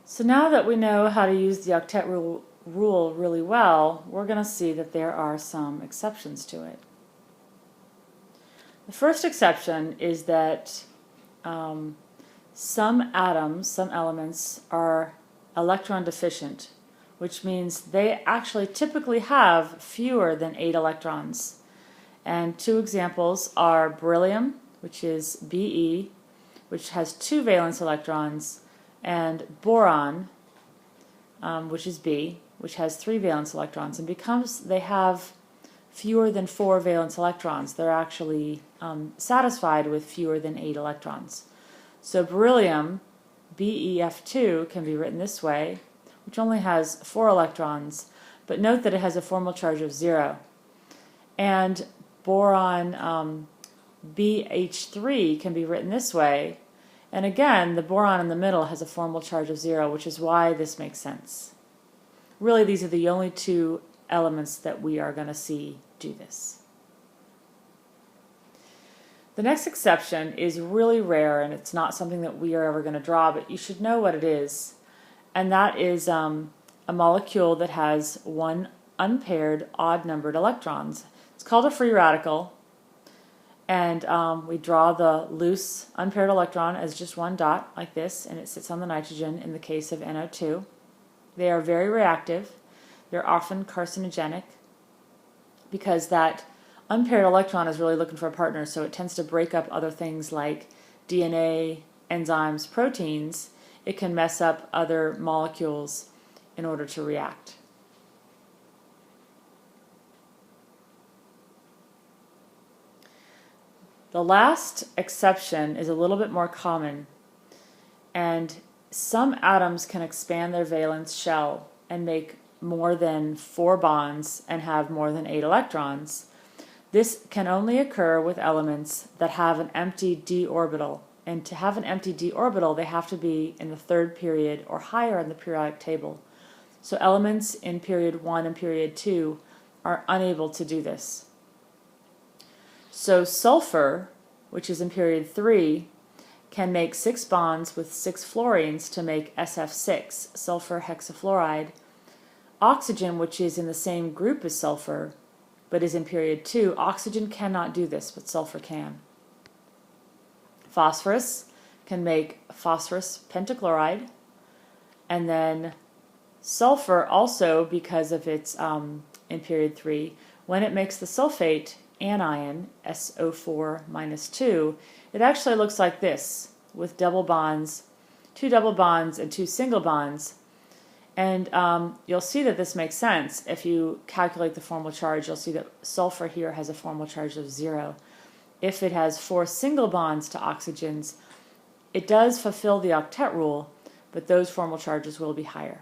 So now that we know how to use the octet rule really well, we're going to see that there are some exceptions to it. The first exception is that some atoms, some elements, are electron deficient, which means they actually typically have fewer than 8 electrons. And two examples are beryllium, which is Be, which has 2 valence electrons, and boron, which is B, which has 3 valence electrons. And because they have fewer than 4 valence electrons, they're actually satisfied with fewer than 8 electrons. So beryllium, BeF2, can be written this way, which only has 4 electrons, but note that it has a formal charge of 0. And boron BH3 can be written this way, and again, the boron in the middle has a formal charge of 0, which is why this makes sense. Really, these are the only two elements that we are going to see do this. The next exception is really rare, and it's not something that we are ever going to draw, but you should know what it is. And that is a molecule that has 1 unpaired odd-numbered electrons. It's called a free radical, and we draw the loose unpaired electron as just 1 dot like this, and it sits on the nitrogen in the case of NO2. They are very reactive. They're often carcinogenic because that unpaired electron is really looking for a partner, so it tends to break up other things like DNA, enzymes, proteins. It can mess up other molecules in order to react. The last exception is a little bit more common, and some atoms can expand their valence shell and make more than 4 bonds and have more than 8 electrons. This can only occur with elements that have an empty d orbital, and to have an empty d orbital they have to be in the 3rd period or higher in the periodic table. So elements in period 1 and period 2 are unable to do this. So sulfur, which is in period 3, can make 6 bonds with 6 fluorines to make SF6, sulfur hexafluoride. Oxygen, which is in the same group as sulfur, but is in period 2, oxygen cannot do this, but sulfur can. Phosphorus can make phosphorus pentachloride, and then sulfur also, because of its in period 3, when it makes the sulfate anion, SO4-2, it actually looks like this, with double bonds, 2 double bonds and 2 single bonds. And you'll see that this makes sense. If you calculate the formal charge, you'll see that sulfur here has a formal charge of 0. If it has 4 single bonds to oxygens, it does fulfill the octet rule, but those formal charges will be higher.